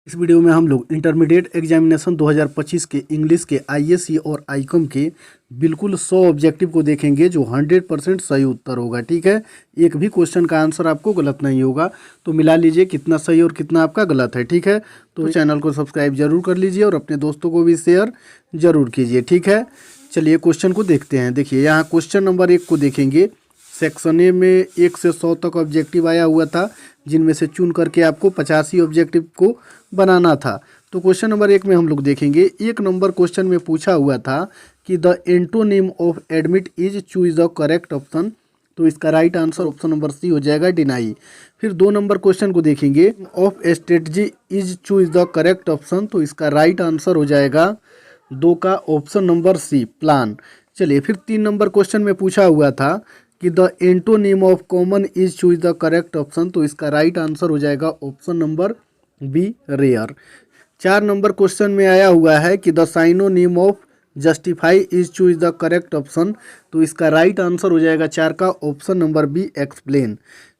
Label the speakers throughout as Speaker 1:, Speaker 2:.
Speaker 1: इस वीडियो में हम लोग इंटरमीडिएट एग्जामिनेशन 2025 के इंग्लिश के आईएससी और आईकॉम के बिल्कुल 100 ऑब्जेक्टिव को देखेंगे जो 100% सही उत्तर होगा। ठीक है, एक भी क्वेश्चन का आंसर आपको गलत नहीं होगा। तो मिला लीजिए कितना सही और कितना आपका गलत है। ठीक है, तो चैनल को सब्सक्राइब जरूर कर लीजिए और अपने दोस्तों को भी शेयर जरूर कीजिए। ठीक है, चलिए क्वेश्चन को देखते हैं। देखिए यहाँ क्वेश्चन नंबर 1 को देखेंगे। सेक्शन ए में 1 से 100 तक ऑब्जेक्टिव आया हुआ था, जिनमें से चुन करके आपको 85 ऑब्जेक्टिव को बनाना था। तो क्वेश्चन नंबर 1 में हम लोग देखेंगे। 1 नंबर क्वेश्चन में पूछा हुआ था कि the antonym of admit is, choose the correct option. तो इसका right answer option number C हो जाएगा, डिनाई। फिर 2 नंबर क्वेश्चन को देखेंगे। Of strategy is, choose the correct option. तो इसका राइट आंसर हो जाएगा 2 का ऑप्शन नंबर सी, प्लान। चलिए फिर 3 नंबर क्वेश्चन में पूछा हुआ था कि the antonym of common is, choose the correct option. तो इसका राइट आंसर हो जाएगा ऑप्शन नंबर बी, रेयर। 4 नंबर क्वेश्चन में आया हुआ है कि the synonym of justify is, choose the correct option. तो इसका राइट आंसर हो जाएगा 4 का ऑप्शन नंबर बी, एक्सप्लेन।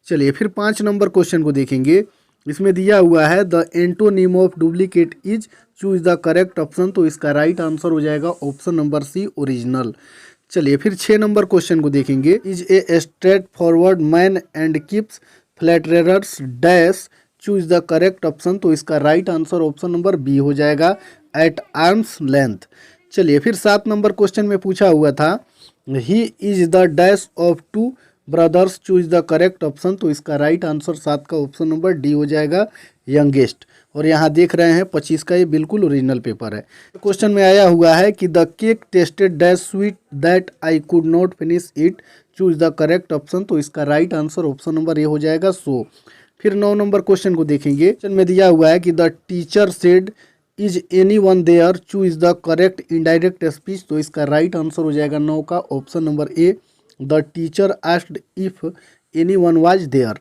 Speaker 1: चलिए फिर 5 नंबर क्वेश्चन को देखेंगे। इसमें दिया हुआ है the antonym of duplicate is, choose the correct option. तो इसका राइट आंसर हो जाएगा ऑप्शन नंबर सी, ओरिजिनल। चलिए फिर 6 नंबर क्वेश्चन को देखेंगे। Is a straightforward man and keeps flatterers dash, choose the correct option. तो इसका right answer option number B हो जाएगा, एट आर्म्स लेंथ। चलिए फिर 7 नंबर क्वेश्चन में पूछा हुआ था he is the dash of 2 brothers, choose the correct option. तो इसका राइट आंसर 7 का ऑप्शन नंबर डी हो जाएगा, यंगेस्ट। और यहाँ देख रहे हैं 25 का ये बिल्कुल ओरिजिनल पेपर है। क्वेश्चन में आया हुआ है कि the cake tested dash sweet that I could not finish it, choose the correct option. तो इसका right answer option number A हो जाएगा, सो। फिर 9 नंबर क्वेश्चन को देखेंगे। क्वेश्चन में दिया हुआ है कि the teacher said is any one there, choose the correct indirect speech. तो इसका राइट आंसर हो जाएगा 9 का option number A, the teacher asked if any one was there.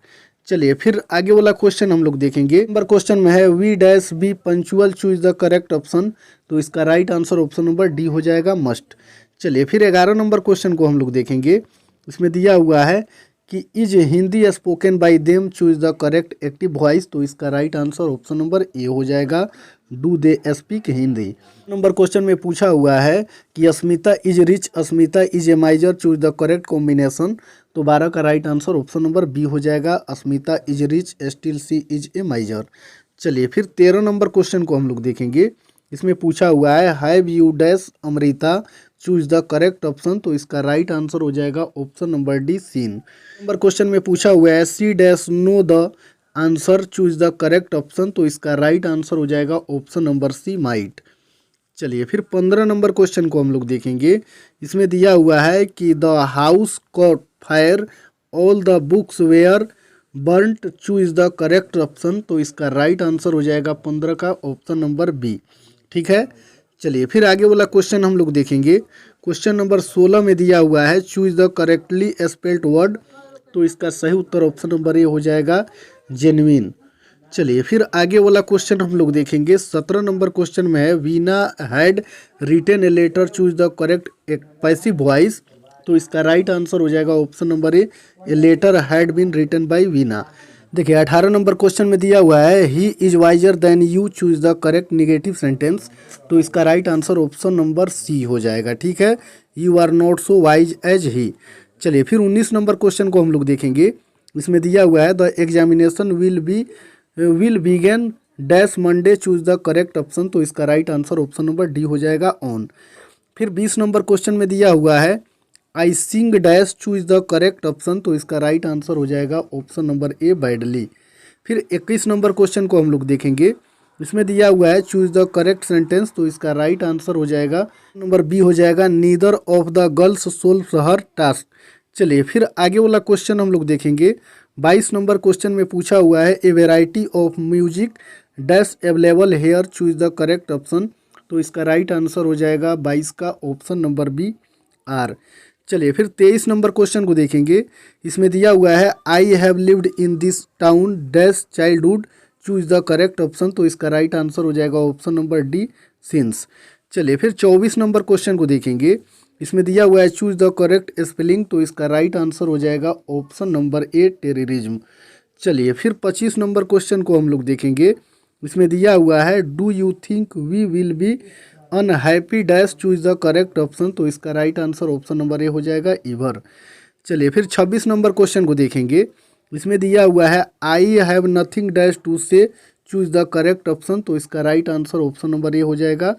Speaker 1: चलिए फिर आगे वाला क्वेश्चन हम लोग देखेंगे। नंबर क्वेश्चन में है we dash be punctual, choose the correct option. तो इसका right answer option number D हो जाएगा, मस्ट। चलिए फिर 11 नंबर क्वेश्चन को हम लोग देखेंगे। इसमें दिया हुआ है कि is Hindi spoken by them, choose the correct active voice. तो इसका right answer option number A हो जाएगा, do they speak Hindi. Number question में पूछा हुआ है कि Asmita is rich, Asmita is a miser, choose the correct combination. तो 12 का right answer option number B हो जाएगा, Asmita is rich still she is a miser. चलिए फिर 13 नंबर क्वेश्चन को हम लोग देखेंगे। इसमें पूछा हुआ है have you dash Amrita, choose the correct option. तो इसका राइट आंसर हो जाएगा option number D, seen. Number question में पूछा हुआ है see dash know the answer, choose the correct option. तो इसका राइट आंसर हो जाएगा ऑप्शन नंबर सी, माइट। चलिए फिर 15 नंबर क्वेश्चन को हम लोग देखेंगे। इसमें दिया हुआ है कि the house caught fire, all the books were burnt, choose the correct option. तो इसका राइट आंसर हो जाएगा 15 का ऑप्शन नंबर बी। ठीक है, चलिए फिर आगे वाला क्वेश्चन हम लोग देखेंगे। क्वेश्चन नंबर 16 में दिया हुआ है choose the correctly spelled word. तो इसका सही उत्तर ऑप्शन नंबर ए हो जाएगा, जेन्युइन। चलिए फिर आगे वाला क्वेश्चन हम लोग देखेंगे। 17 नंबर क्वेश्चन में है Veena had written a letter, choose the correct एक पैसिव वॉइस। तो इसका राइट आंसर हो जाएगा option number A letter had been written by Veena. देखिए 18 नंबर क्वेश्चन में दिया हुआ है he is wiser than you, choose the correct negative sentence. तो इसका right answer option number C हो जाएगा। ठीक है, you are not so wise as he. चलिए फिर 19 नंबर क्वेश्चन को हम लोग देखेंगे। इसमें दिया हुआ है the examination will begin dash Monday, choose the correct option. तो इसका right answer option number D हो जाएगा, ऑन। फिर 20 नंबर क्वेश्चन में दिया हुआ है I sing dash, choose the correct option. तो इसका राइट आंसर हो जाएगा ऑप्शन नंबर ए, बैडली। फिर 21 नंबर क्वेश्चन को हम लोग देखेंगे। इसमें दिया हुआ है चूज द करेक्ट सेंटेंस। तो इसका राइट आंसर हो जाएगा नंबर बी हो जाएगा, neither of the girls solve her task. चलिए फिर आगे वाला क्वेश्चन हम लोग देखेंगे। 22 नंबर क्वेश्चन में पूछा हुआ है a variety of music dash available hair, choose the correct option. तो इसका राइट आंसर हो जाएगा 22 का ऑप्शन नंबर बी, आर। चलिए फिर 23 नंबर क्वेश्चन को देखेंगे। इसमें दिया हुआ है I have lived in this town dash childhood, choose the correct option. तो इसका राइट आंसर हो जाएगा ऑप्शन नंबर डी, सिंस। चलिए फिर 24 नंबर क्वेश्चन को देखेंगे। इसमें दिया हुआ है चूज द करेक्ट स्पेलिंग। तो इसका राइट आंसर हो जाएगा ऑप्शन नंबर ए, टेररिज्म। चलिए फिर 25 नंबर क्वेश्चन को हम लोग देखेंगे। इसमें दिया हुआ है do you think we will be unhappy dash, choose the correct option. तो इसका right answer option number A हो जाएगा ईवर। चलिए फिर 26 नंबर क्वेश्चन को देखेंगे। इसमें दिया हुआ है I have nothing dash to say, choose the correct option. तो इसका right answer option number A हो जाएगा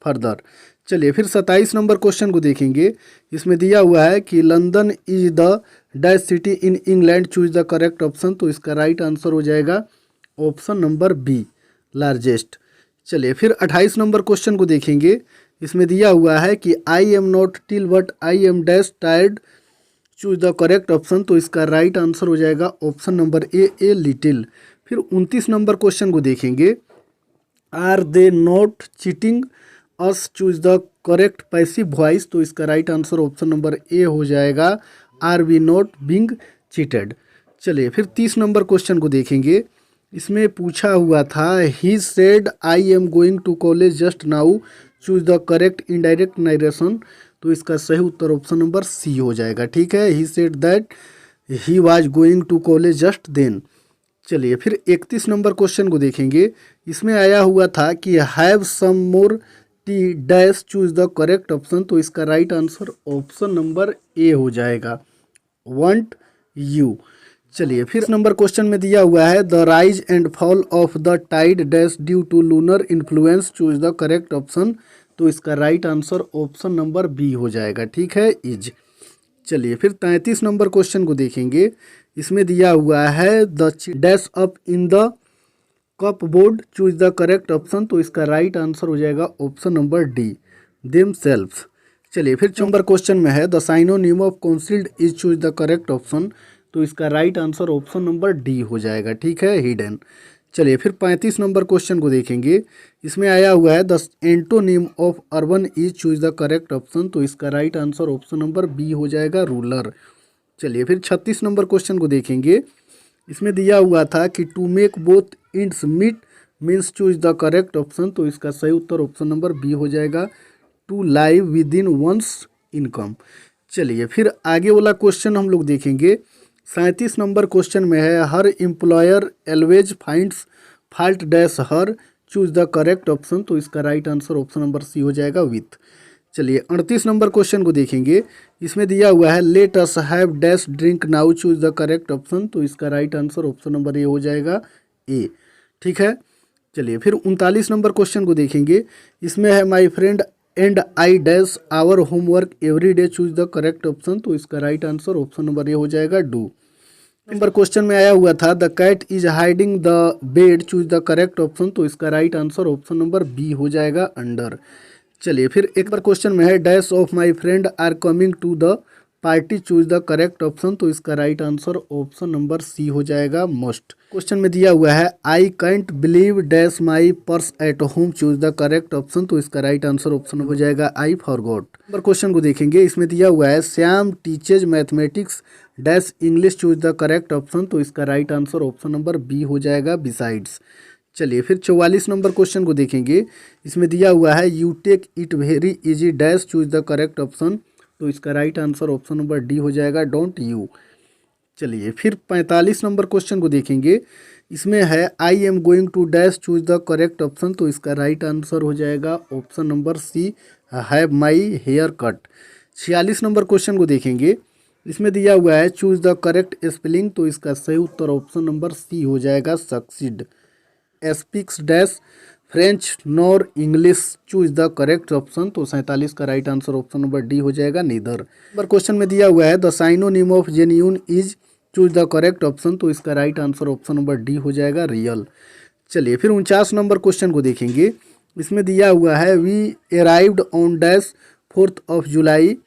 Speaker 1: फर्दर। चलिए फिर 27 नंबर क्वेश्चन को देखेंगे। इसमें दिया हुआ है कि London is the dash city in England, choose the correct option. तो इसका राइट आंसर हो जाएगा ऑप्शन नंबर बी लार्जेस्ट। चलिए फिर 28 नंबर क्वेश्चन को देखेंगे। इसमें दिया हुआ है कि I am not till but I am dash tired, choose the correct option. तो इसका राइट आंसर हो जाएगा ऑप्शन नंबर ए लिटिल। फिर 29 नंबर क्वेश्चन को देखेंगे। Are they not cheating us, choose the correct passive voice. तो इसका right answer option number A हो जाएगा are we not being cheated. चलिए फिर 30 नंबर क्वेश्चन को देखेंगे। इसमें पूछा हुआ था he said I am going to college just now, choose the correct indirect narration. तो इसका सही उत्तर ऑप्शन नंबर सी हो जाएगा। ठीक है, he said that he was going to college just then. चलिए फिर 31 नंबर क्वेश्चन को देखेंगे। इसमें आया हुआ था कि have some more tea dash, choose the correct option. तो इसका right answer option number A हो जाएगा वांट यू। चलिए फिर नंबर क्वेश्चन में दिया हुआ है the rise and fall of the tide dash due to lunar influence, choose the correct option. तो इसका right answer option number B हो जाएगा। ठीक है, इज। चलिए फिर 33 नंबर क्वेश्चन को देखेंगे। इसमें दिया हुआ है the dash up in the cupboard, choose the correct option. तो इसका राइट आंसर हो जाएगा option number D themselves. चलिए फिर नंबर क्वेश्चन में है the synonym of counselled is, choose the correct option. तो इसका right answer option number D हो जाएगा। ठीक है, हिडन। चलिए फिर 35 नंबर क्वेश्चन को देखेंगे। इसमें आया हुआ है the antonym of urban is, choose the correct option. तो इसका right answer option number B हो जाएगा रूलर। चलिए फिर 36 नंबर क्वेश्चन को देखेंगे। इसमें दिया हुआ था कि to make both ends meet means, choose the correct option. तो इसका सही उत्तर ऑप्शन नंबर बी हो जाएगा to live within one's income. चलिए फिर आगे वाला क्वेश्चन हम लोग देखेंगे। 37 नंबर क्वेश्चन में है her employer always finds fault dash her, choose the correct option. तो इसका right answer option number C हो जाएगा विथ। चलिए 38 नंबर क्वेश्चन को देखेंगे। इसमें दिया हुआ है let us have dash drink now, choose the correct option. तो इसका right answer option number A हो जाएगा ए। ठीक है, चलिए फिर 39 नंबर क्वेश्चन को देखेंगे। इसमें है my friend and I dash our homework every day, choose the correct option. तो इसका right answer option number A हो जाएगा डू। नंबर क्वेश्चन में आया हुआ था the cat is hiding the bed, choose the correct option. तो इसका right answer option number B हो जाएगा अंडर। चलिए फिर एक बार क्वेश्चन में है dash of my friend are coming to the party, choose the correct option. तो इसका right answer option number C हो जाएगा मोस्ट। क्वेश्चन में दिया हुआ है I can't believe dash my purse at home, choose the correct option. तो इसका राइट आंसर ऑप्शन हो जाएगा आई फॉरगॉट। नंबर क्वेश्चन को देखेंगे। इसमें दिया हुआ है Shyam teaches mathematics dash English, choose the correct option. तो इसका right answer option number B हो जाएगा बिसाइड्स। चलिए फिर 44 नंबर क्वेश्चन को देखेंगे। इसमें दिया हुआ है you take it very easy dash, choose the correct option. तो इसका right answer option number D हो जाएगा डोंट यू। चलिए फिर 45 नंबर क्वेश्चन को देखेंगे। इसमें है I am going to dash, choose the correct option. तो इसका राइट आंसर हो जाएगा option number C have my hair cut. 46 number question को देखेंगे। इसमें दिया हुआ है चूज द करेक्ट स्पेलिंग। तो इसका सही उत्तर ऑप्शन नंबर सी हो जाएगा succeed. Speaks dash French nor English, choose the correct option. तो 47 का right answer option number D हो जाएगा नीदर। नंबर क्वेश्चन में दिया हुआ है the synonym of genuine is, choose the correct option. तो इसका right answer option number D हो जाएगा रियल। चलिए फिर 49 नंबर क्वेश्चन को देखेंगे। इसमें दिया हुआ है we arrived on dash 4th of July,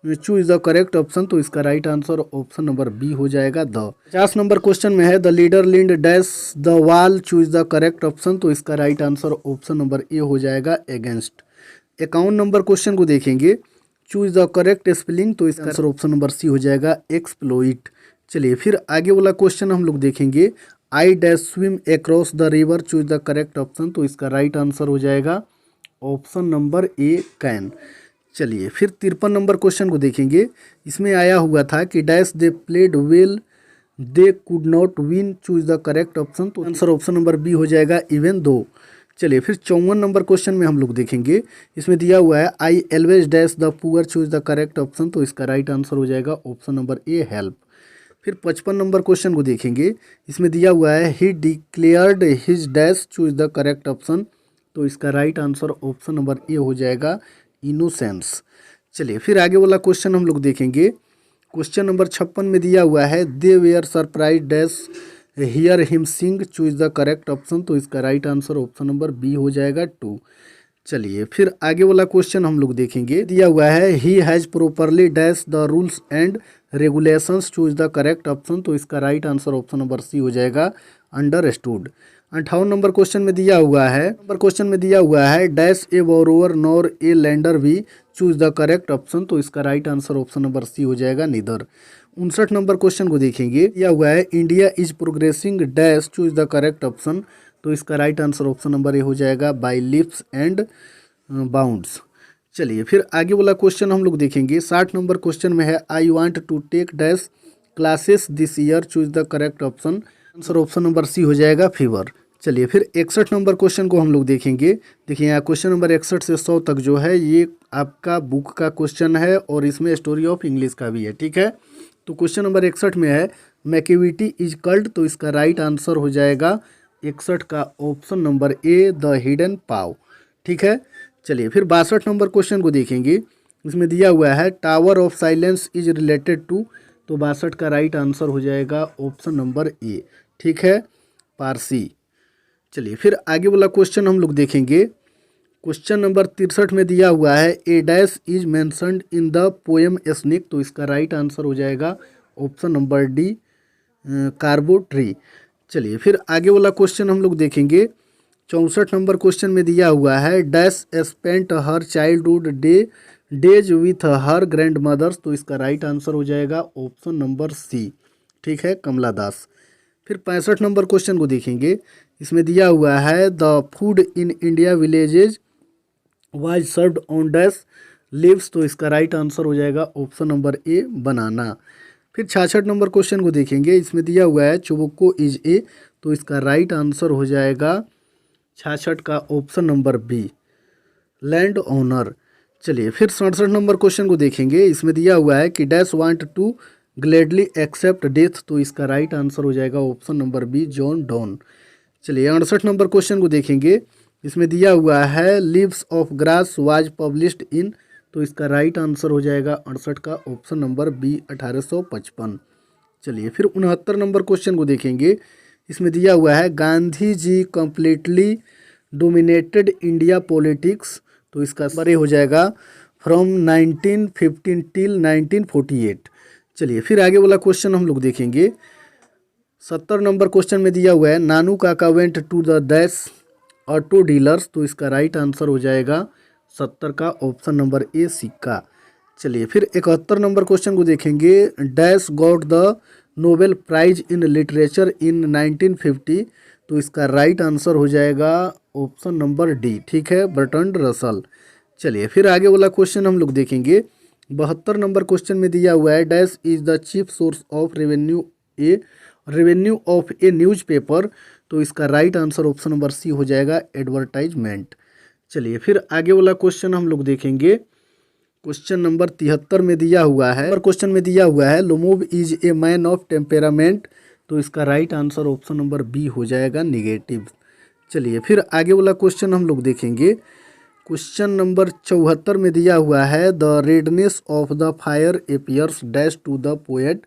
Speaker 1: choose the correct option. तो इसका right answer option number B हो जाएगा द। 50 नंबर क्वेश्चन में है the leader leaned dash the wall, choose the correct option. तो इसका right answer option number A हो जाएगा अगेंस्ट। 51 नंबर क्वेश्चन को देखेंगे। Choose the correct spelling. तो इसका आंसर ऑप्शन नंबर सी हो जाएगा एक्सप्लोइट। चलिए फिर आगे वाला क्वेश्चन हम लोग देखेंगे। I dash swim across the river, choose the correct option. तो इसका राइट आंसर हो जाएगा ऑप्शन नंबर ए कैन। चलिए फिर 53 नंबर क्वेश्चन को देखेंगे। इसमें आया हुआ था कि dash they played well they could not win, choose the correct option. तो आंसर ऑप्शन नंबर बी हो जाएगा इवन दो। चलिए फिर 54 नंबर क्वेश्चन में हम लोग देखेंगे, इसमें दिया हुआ है I always dash the poor, choose the correct option. तो इसका राइट आंसर हो जाएगा ऑप्शन नंबर ए हेल्प। फिर 55 नंबर क्वेश्चन को देखेंगे, इसमें दिया हुआ है ही declared his dash, choose the correct option. तो इसका right answer option number A हो जाएगा इनोसेंस। चलिए फिर आगे वाला क्वेश्चन हम लोग देखेंगे। क्वेश्चन नंबर 56 में दिया हुआ है they were surprise dash hear him sing, choose the correct option. तो इसका right answer option number B हो जाएगा 2। चलिए फिर आगे वाला क्वेश्चन हम लोग देखेंगे, दिया हुआ है he has properly dash the rules and regulations, choose the correct option. तो इसका right answer option number C हो जाएगा अंडरस्टूड। 58 नंबर क्वेश्चन में दिया हुआ है dash a borrower nor a lender भी, चूज द करेक्ट ऑप्शन। तो इसका right answer option number C हो जाएगा नीदर। 59 नंबर क्वेश्चन को देखेंगे, दिया हुआ है India is progressing dash, choose the correct option. तो इसका right answer option number A हो जाएगा बाय लिप्स एंड बाउंड्स। चलिए फिर आगे वाला क्वेश्चन हम लोग देखेंगे। 60 नंबर क्वेश्चन में है I want to take dash classes this year, choose the correct option. Answer option number C हो जाएगा फीवर। चलिए फिर 61 नंबर क्वेश्चन को हम लोग देखेंगे। देखिए यहाँ क्वेश्चन नंबर 61 से 100 तक जो है ये आपका बुक का क्वेश्चन है और इसमें स्टोरी ऑफ इंग्लिश का भी है, ठीक है। तो क्वेश्चन नंबर 61 में है मैकेविटी इज कल्ड। तो इसका राइट आंसर हो जाएगा 61 का option number A the hidden paw, ठीक है। चलिए फिर 62 नंबर क्वेश्चन को देखेंगे। इसमें दिया हुआ है tower of silence is related to. तो 62 का राइट आंसर हो जाएगा ऑप्शन नंबर ए, ठीक है, पारसी। चलिए फिर आगे वाला क्वेश्चन हम लोग देखेंगे। क्वेश्चन नंबर 63 में दिया हुआ है a dash is mentioned in the poem snake. तो इसका राइट आंसर हो जाएगा option number D carob tree. चलिए फिर आगे वाला क्वेश्चन हम लोग देखेंगे। 64 नंबर क्वेश्चन में दिया हुआ है dash spent her childhood days with her grandmothers. तो इसका राइट आंसर हो जाएगा ऑप्शन नंबर सी, ठीक है, कमला दास। फिर 65 नंबर क्वेश्चन को देखेंगे। इसमें दिया हुआ है the food in India villages was served on dash leaves. तो इसका राइट आंसर हो जाएगा ऑप्शन नंबर ए बनाना। फिर 66 नंबर क्वेश्चन को देखेंगे। इसमें दिया हुआ है चुबुक्को इज ए। तो इसका राइट आंसर हो जाएगा 66 का option number B landowner. चलिए फिर 67 नंबर क्वेश्चन को देखेंगे। इसमें दिया हुआ है कि dash want to gladly accept death. तो इसका राइट आंसर हो जाएगा option number B John Donne. चलिए 68 नंबर क्वेश्चन को देखेंगे। इसमें दिया हुआ है leaves of grass was published in. तो इसका राइट आंसर हो जाएगा 68 का ऑप्शन नंबर बी 1855। चलिए फिर 69 नंबर क्वेश्चन को देखेंगे। इसमें दिया हुआ है Gandhi ji completely dominated India politics. तो इसका नंबर ए हो जाएगा फ्रॉम 1915 टिल 1948। चलिए फिर आगे वाला क्वेश्चन हम लोग देखेंगे। 70 नंबर क्वेश्चन में दिया हुआ है Nanu Kaka went to the dash auto dealers. तो इसका राइट आंसर हो जाएगा 70 का ऑप्शन नंबर ए सिक्का। चलिए फिर 71 नंबर क्वेश्चन को देखेंगे। Dash got the Nobel prize in literature in 1950। तो इसका राइट आंसर हो जाएगा ऑप्शन नंबर डी, ठीक है, बर्ट्रैंड रसल। चलिए फिर आगे वाला क्वेश्चन हम लोग देखेंगे। 72 नंबर क्वेश्चन में दिया हुआ है dash is the chief source of revenue of a newspaper. तो इसका right answer option number C हो जाएगा एडवर्टाइजमेंट। चलिए फिर आगे वाला क्वेश्चन हम लोग देखेंगे। क्वेश्चन नंबर 73 में दिया हुआ है Lomov is a man of temperament. तो इसका right answer option number B हो जाएगा निगेटिव। चलिए फिर आगे वाला क्वेश्चन हम लोग देखेंगे। क्वेश्चन नंबर 74 में दिया हुआ है the redness of the fire appears dash to the poet.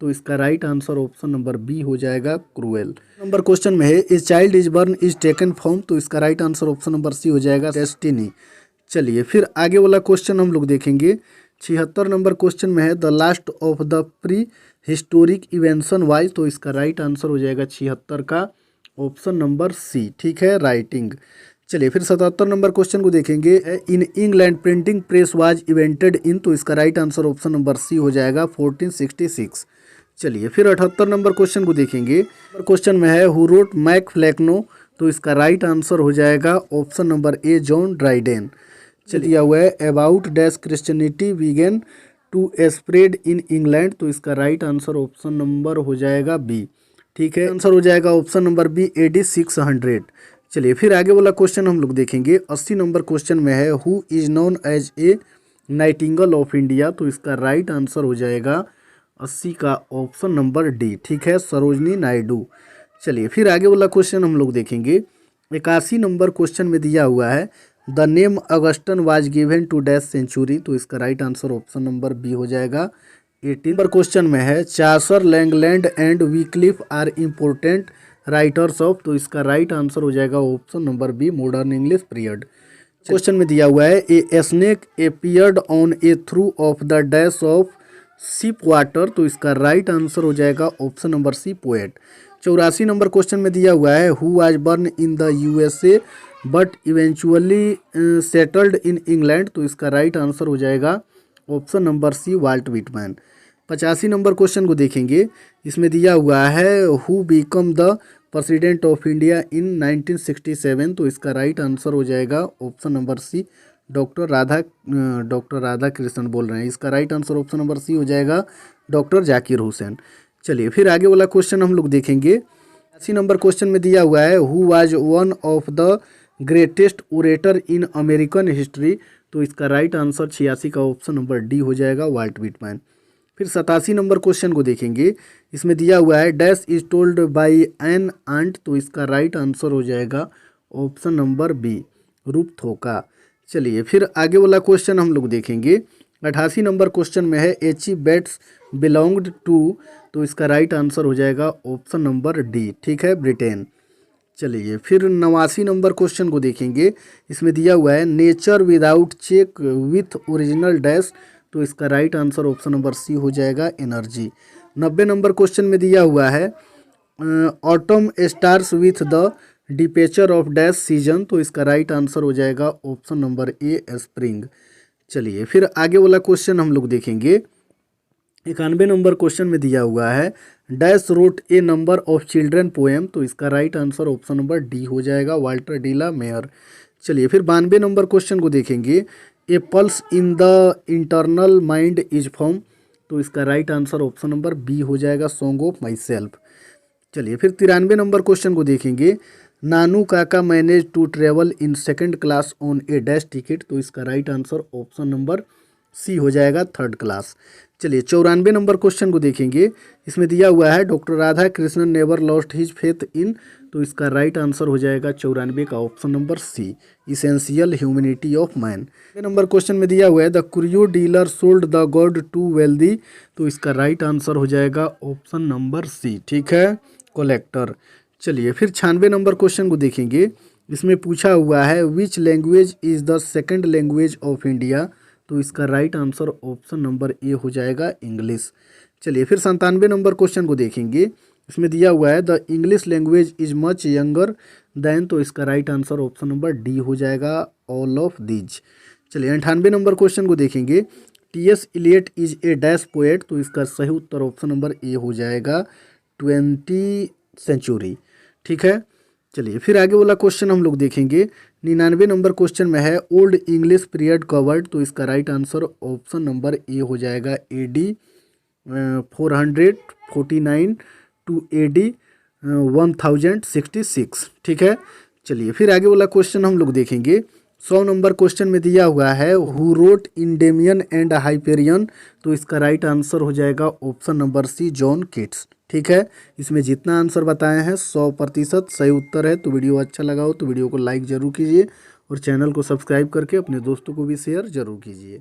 Speaker 1: तो इसका right answer option number B हो जाएगा क्रूएल। नंबर क्वेश्चन में है is child is born is taken form. तो इसका right answer option number C हो जाएगा डेस्टिनी। चलिए फिर आगे वाला क्वेश्चन हम लोग देखेंगे। 76 नंबर क्वेश्चन में है the last of the prehistoric invention wise. तो इसका राइट आंसर हो जाएगा 76 का ऑप्शन नंबर सी, ठीक है, राइटिंग। चलिए फिर 77 नंबर क्वेश्चन को देखेंगे। In England printing press was invented in. तो इसका right answer option number C हो जाएगा 1466। चलिए फिर 78 नंबर क्वेश्चन को देखेंगे। क्वेश्चन में है हु रोट मैक फ्लैक्नो। तो इसका राइट आंसर हो जाएगा option number A John Dryden. चलिए हुआ है about dash Christianity began to spread in England, तो इसका राइट आंसर ऑप्शन नंबर हो जाएगा बी। ठीक है, आंसर हो जाएगा ऑप्शन नंबर बी AD 600। चलिए फिर आगे वाला क्वेश्चन हम लोग देखेंगे। 80 नंबर क्वेश्चन में है who is known as a nightingale of India, तो इसका राइट आंसर हो जाएगा 80 का ऑप्शन नंबर डी। ठीक है, सरोजनी नायडू। चलिए फिर आगे वाला क्वेश्चन हम लोग देखेंगे। 81 नंबर क्वेश्चन में दिया हुआ है the name Augustan was given to dash century, तो इसका right answer option number B हो जाएगा। 18 नंबर क्वेश्चन में है Chaucer, Langland and Wycliffe are important writers of, तो इसका राइट आंसर हो जाएगा option number B modern English period. Question में दिया हुआ है a snake appeared on a through of the dash of ship water, तो इसका राइट आंसर हो जाएगा option number C poet. 84 number question में दिया हुआ है who was born in the USA but eventually settled in England, तो इसका राइट आंसर हो जाएगा option number C Walt Whitman. 85 number question को देखेंगे। इसमें दिया हुआ है who become the president of India in 1967, तो इसका राइट आंसर हो जाएगा option number C doctor Radha Krishnan बोल रहे हैं। इसका right answer option number C हो जाएगा डॉक्टर जाकिर हुसैन। चलिए फिर आगे वाला क्वेश्चन हम लोग देखेंगे। 80 नंबर क्वेश्चन में दिया हुआ है who was one of the greatest orator in American history, तो इसका राइट आंसर 86 का ऑप्शन नंबर डी हो जाएगा वाल्ट विटमैन। फिर 87 नंबर क्वेश्चन को देखेंगे। इसमें दिया हुआ है dash is told by an ant, तो इसका राइट आंसर हो जाएगा ऑप्शन नंबर बी रूप थोका। चलिए फिर आगे वाला क्वेश्चन हम लोग देखेंगे। 88 नंबर क्वेश्चन में है एची बैट्स बिलोंग्ड टू, तो इसका राइट आंसर हो जाएगा ऑप्शन नंबर डी। ठीक है, ब्रिटेन। चलिए फिर 89 नंबर क्वेश्चन को देखेंगे। इसमें दिया हुआ है nature without check with original dash, तो इसका right answer option number C हो जाएगा एनर्जी। 90 नंबर क्वेश्चन में दिया हुआ है autumn starts with the departure of dash season, तो इसका राइट आंसर हो जाएगा ऑप्शन नंबर ए स्प्रिंग। चलिए फिर आगे वाला क्वेश्चन हम लोग देखेंगे। 91 नंबर क्वेश्चन में दिया हुआ है dash wrote a number of children poem, तो इसका right answer option number D हो जाएगा वाल्टर डीला मेयर। चलिए फिर 92 नंबर क्वेश्चन को देखेंगे। A pulse in the internal mind is form, तो इसका right answer option number B हो जाएगा सॉन्ग ऑफ माई सेल्फ। चलिए फिर 93 नंबर क्वेश्चन को देखेंगे। Nanu Kaka manage to travel in second class on a dash ticket, तो इसका right answer option number C हो जाएगा थर्ड क्लास। चलिए 94 नंबर क्वेश्चन को देखेंगे। इसमें दिया हुआ है doctor Radha Krishnan never lost his faith in, तो इसका राइट आंसर हो जाएगा 94 का option number C essential humanity of man. Number question में दिया हुआ है the curio dealer sold the god to wealthy, तो इसका राइट आंसर हो जाएगा ऑप्शन नंबर सी। ठीक है, कलेक्टर। चलिए फिर 96 नंबर क्वेश्चन को देखेंगे। इसमें पूछा हुआ है which language is the second language of India, तो इसका right answer option number A हो जाएगा इंग्लिश। चलिए फिर 97 नंबर क्वेश्चन को देखेंगे। इसमें दिया हुआ है the English language is much younger than, तो इसका right answer option number D हो जाएगा ऑल ऑफ दीज। चलिए 98 नंबर क्वेश्चन को देखेंगे। T S. Eliot is a dash poet, तो इसका सही उत्तर ऑप्शन नंबर ए हो जाएगा 20th सेंचुरी। ठीक है, चलिए फिर आगे वाला क्वेश्चन हम लोग देखेंगे। 99 नंबर क्वेश्चन में है ओल्ड इंग्लिश पीरियड कवर्ड, तो इसका right answer option number A हो जाएगा AD 449 टू AD 1066। ठीक है, चलिए फिर आगे वाला क्वेश्चन हम लोग देखेंगे। 100 नंबर क्वेश्चन में दिया हुआ है who wrote Endymion and Hyperion, तो इसका राइट आंसर हो जाएगा option number C John Keats. ठीक है, इसमें जितना आंसर बताए हैं 100% सही उत्तर है। तो वीडियो अच्छा लगा हो तो वीडियो को लाइक ज़रूर कीजिए और चैनल को सब्सक्राइब करके अपने दोस्तों को भी शेयर ज़रूर कीजिए।